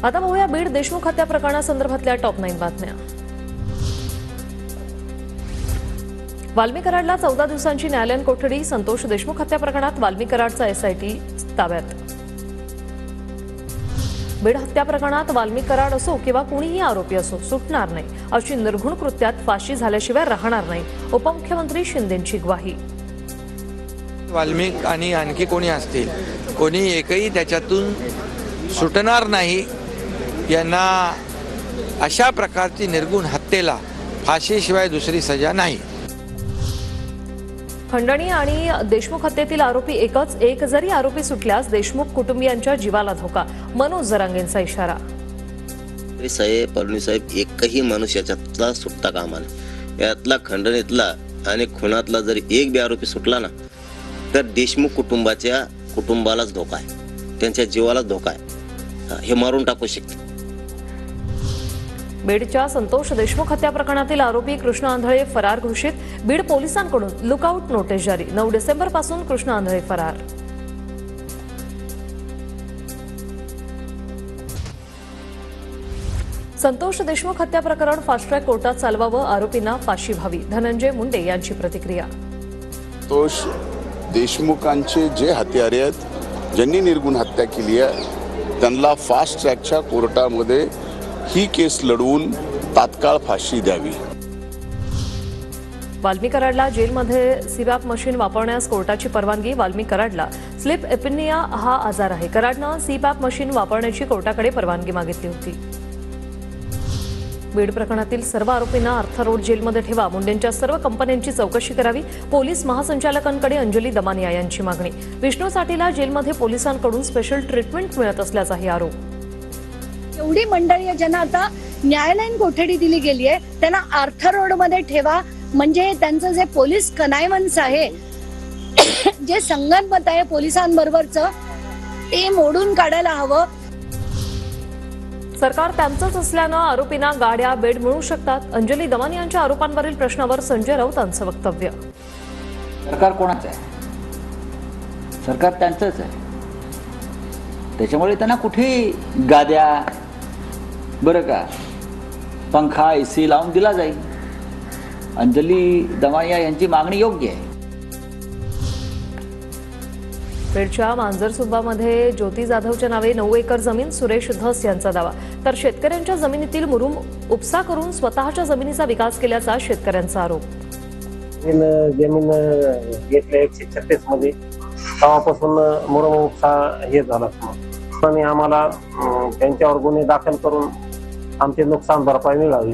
आता पाहूया बीड देशमुख हत्या प्रकरणासंदर्भातल्या टॉप 9 बातम्या। वाल्मी कराडला 14 दिवसांची न्यायालयीन कोठडी। संतोष देशमुख हत्या प्रकरणात वाल्मी कराडचा एसआयटी ताब्यात। बीड हत्या प्रकरणात वाल्मी कराड असो किंवा कुणीही आरोपी असो सुटणार नाही अशी निर्घृण कृत्यात फाशी झाल्याशिवाय राहणार नाही, उपमुख्यमंत्री शिंदेंची ग्वाही। वाल्मी आणि आणखी कोणी असतील, कोणी एकही त्याच्यातून सुटणार नाही। यांना अशा प्रकारची निर्गुण हत्येला फाशीशिवाय दुसरी सजा नाही। खंडणी आणि देशमुख हत्येतील आरोपी एकच, एक जरी आरोपी सुटल्यास देशमुख कुटुंबियांच्या जीवाला धोका, मनोज जरांगेंचा इशारा। साहेब फडणवीस साहेब, एकही माणूस याच्यातला सुटता कामा नये। यातला खंडणीतला आणि खुनातला जरी एक बी आरोपी सुटला ना तर देशमुख कुटुंबालाच धोका आहे, त्यांच्या जीवालाच धोका आहे, हे मारून टाकू शकते। बीडच्या संतोष देशमुख हत्या प्रकरणातील आरोपी कृष्ण आंधळे फरार घोषित। बीड पोलिसांकडून लुकआउट नोटीस जारी। 9 डिसेंबर पासून कृष्ण आंधळे फरार। संतोष देशमुख हत्या प्रकरण फास्ट ट्रॅक कोर्टात चालवावं, आरोपींना फाशी व्हावी, धनंजय मुंडे यांची प्रतिक्रिया। संतोष देशमुखांचे जे हत्यारे आहेत, ज्यांनी निर्गुण हत्या केली आहे, त्यांना फास्ट ट्रॅकच्या कोर्टामध्ये ही केस लढवून तात्काळ फाशी द्यावी। वाल्मी कराडला जेलमध्ये सीपॅप मशीन वापरण्यास कोर्टाची परवानगी। वाल्मी कराडला स्लीप एपिनिया हा आजार आहे। कराडनं सीपॅप मशीन वापरण्याची कोर्टाकडे परवानगी मागितली होती। बीड प्रकरणातील सर्व आरोपींना अर्था रोड जेलमध्ये ठेवा, मुंडेंच्या सर्व कंपन्यांची चौकशी करावी, पोलीस महासंचालकांकडे अंजली दमानिया यांची मागणी। विष्णू साठीला जेलमध्ये पोलिसांकडून स्पेशल ट्रीटमेंट मिळत असल्याचाही आरोप। एवढी मंडळी आहे ज्यांना आता न्यायालयीन कोठडी दिली गेली आहे, त्यांना अर्था रोड मध्ये ठेवा, म्हणजे त्यांचं जे पोलीस कनायवन्स आहे, जे संगनमत आहे पोलिसांबरोबरचं, ते मोडून काढायला हवं। सरकार त्यांचंच असल्यानं आरोपींना गाड्या बेड मिळू शकतात। अंजली दमानियांच्या आरोपांवरील प्रश्नावर संजय राऊतांचं वक्तव्य। सरकार कोणाचं आहे? सरकार त्यांचंच आहे, त्याच्यामुळे त्यांना कुठे गाद्या बरं का पंखा एसी लावून दिला जाईल। अंजली दमानिया यांची मागणी योग्य आहे। बीडच्या मांजरसुंबामध्ये ज्योती जाधवच्या नावे 9 एकर जमीन, सुरेश धस यांचा दावा। तर शेतकऱ्यांच्या जमिनीतील मुरुम उपसा करून स्वतःच्या जमिनीचा विकास केल्याचा शेतकऱ्यांचा आरोप। जमीन घेतल्या 136 मध्ये, तेव्हापासून मुरुम उपसा हे झाला आणि आम्हाला त्यांच्यावर गुन्हे दाखल करून आमचे नुकसान भरपाई मिळावी।